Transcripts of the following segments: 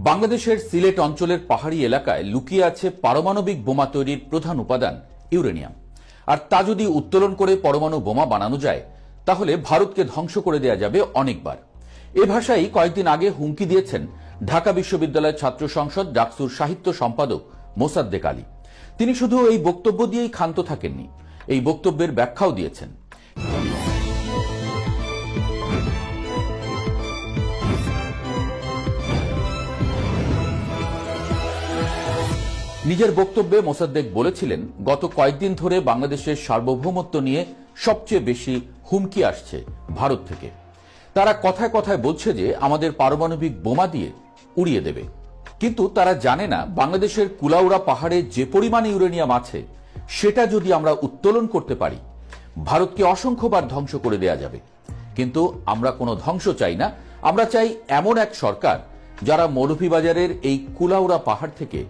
বাংলাদেশের সিলেট অঞ্চলের পাহাড়ি এলাকায় লুকিয়ে আছে পারমাণবিক বোমা তৈরির প্রধান উপাদান ইউরেনিয়াম। আর তা যদি উত্তোলন করে পরমাণু বোমা বানানো যায় তাহলে ভারতকে ধ্বংস করে দেয়া যাবে অনেকবার। এ ভাষায় কয়েকদিন আগে হুমকি দিয়েছেন ঢাকা বিশ্ববিদ্যালয়ের ছাত্র সংসদ ডাকসুর সাহিত্য সম্পাদক মোসাদ্দেক আলী। তিনি শুধু এই বক্তব্য দিয়েই ক্ষান্ত থাকেননি, এই বক্তব্যের ব্যাখ্যাও দিয়েছেন। নিজের বক্তব্যে মোসাদ্দেক বলেছিলেন, গত কয়েকদিন ধরে বাংলাদেশের সার্বভৌমত্ব নিয়ে সবচেয়ে বেশি হুমকি আসছে ভারত থেকে। তারা কথায় কথায় বলছে যে আমাদের পারমাণবিক বোমা দিয়ে উড়িয়ে দেবে, কিন্তু তারা জানে না বাংলাদেশের কুলাউড়া পাহাড়ে যে পরিমাণ ইউরেনিয়াম আছে সেটা যদি আমরা উত্তোলন করতে পারি ভারতকে অসংখ্যবার ধ্বংস করে দেয়া যাবে। কিন্তু আমরা কোনো ধ্বংস চাই না, আমরা চাই এমন এক সরকার যারা মৌলভীবাজারের এই কুলাউড়া পাহাড় থেকে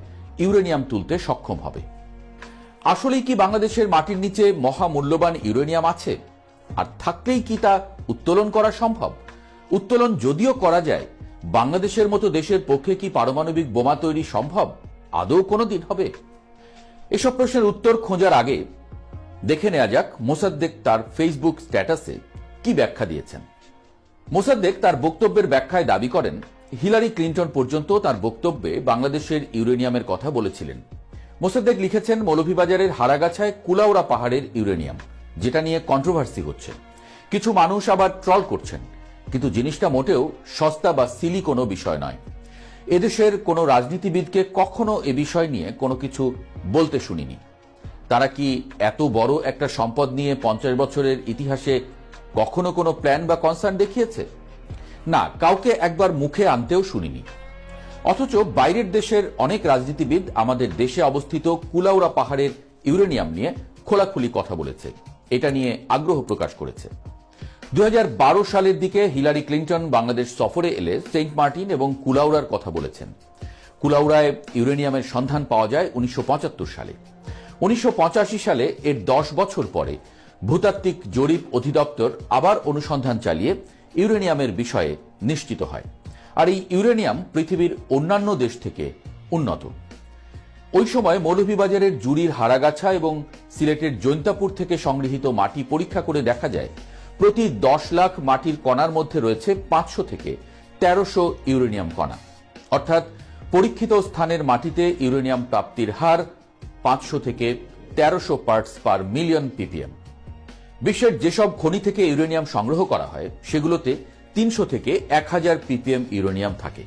ইউরেনিয়াম তুলতে সক্ষম হবে। আসলেই কি বাংলাদেশের মাটির নিচে মহামূল্যবান ইউরেনিয়াম আছে? আর থাকলেই কি তা উত্তোলন করা সম্ভব? উত্তোলন যদিও করা যায়, বাংলাদেশের মতো দেশের পক্ষে কি পারমাণবিক বোমা তৈরি সম্ভব আদৌ কোনোদিন হবে? এসব প্রশ্নের উত্তর খোঁজার আগে দেখে নেওয়া যাক মোসাদ্দেক তার ফেসবুক স্ট্যাটাসে কি ব্যাখ্যা দিয়েছেন। মোসাদ্দেক তার বক্তব্যের ব্যাখ্যায় দাবি করেন, হিলারি ক্লিন্টন পর্যন্ত তার বক্তব্যে বাংলাদেশের ইউরেনিয়ামের কথা বলেছিলেন। মোসাদ্দেক লিখেছেন, মৌলভীবাজারের হারাগাছায় কুলাউড়া পাহাড়ের ইউরেনিয়াম, যেটা নিয়ে কন্ট্রোভার্সি হচ্ছে। কিছু মানুষ আবার ট্রল করছেন, কিন্তু জিনিসটা মোটেও সস্তা বা সিলি কোনো বিষয় নয়। এদেশের কোনো রাজনীতিবিদকে কখনো এ বিষয় নিয়ে কোনো কিছু বলতে শুনিনি। তারা কি এত বড় একটা সম্পদ নিয়ে 50 বছরের ইতিহাসে কখনো কোনো প্ল্যান বা কনসার্ন দেখিয়েছে? না, কাউকে একবার মুখে আনতেও শুনিনি। অথচ বাইরের দেশের অনেক রাজনীতিবিদ আমাদের দেশে অবস্থিত কুলাউড়া পাহাড়ের ইউরেনিয়াম নিয়ে খোলাখুলি কথা বলেছে, এটা নিয়ে আগ্রহ প্রকাশ করেছে। 2012 সালের দিকে হিলারি ক্লিন্টন বাংলাদেশ সফরে এলে সেন্ট মার্টিন এবং কুলাউড়ার কথা বলেছেন। কুলাউড়ায় ইউরেনিয়ামের সন্ধান পাওয়া যায় 1975 সালে। 1985 সালে এর 10 বছর পরে ভূতাত্ত্বিক জরিপ অধিদপ্তর আবার অনুসন্ধান চালিয়ে ইউরেনিয়ামের বিষয়ে নিশ্চিত হয়। আর এই ইউরেনিয়াম পৃথিবীর অন্যান্য দেশ থেকে উন্নত। ওই সময় মৌলভীবাজারের জুড়ির হারাগাছা এবং সিলেটের জৈন্তাপুর থেকে সংগৃহীত মাটি পরীক্ষা করে দেখা যায় প্রতি 10 লাখ মাটির কণার মধ্যে রয়েছে 500 থেকে 1300 ইউরেনিয়াম কণা। অর্থাৎ পরীক্ষিত স্থানের মাটিতে ইউরেনিয়াম প্রাপ্তির হার 500 থেকে 1300 পার্টস পার মিলিয়ন ppm। বিশ্বের যেসব খনি থেকে ইউরেনিয়াম সংগ্রহ করা হয় সেগুলোতে 300 থেকে 1000 ppm ইউরেনিয়াম থাকে।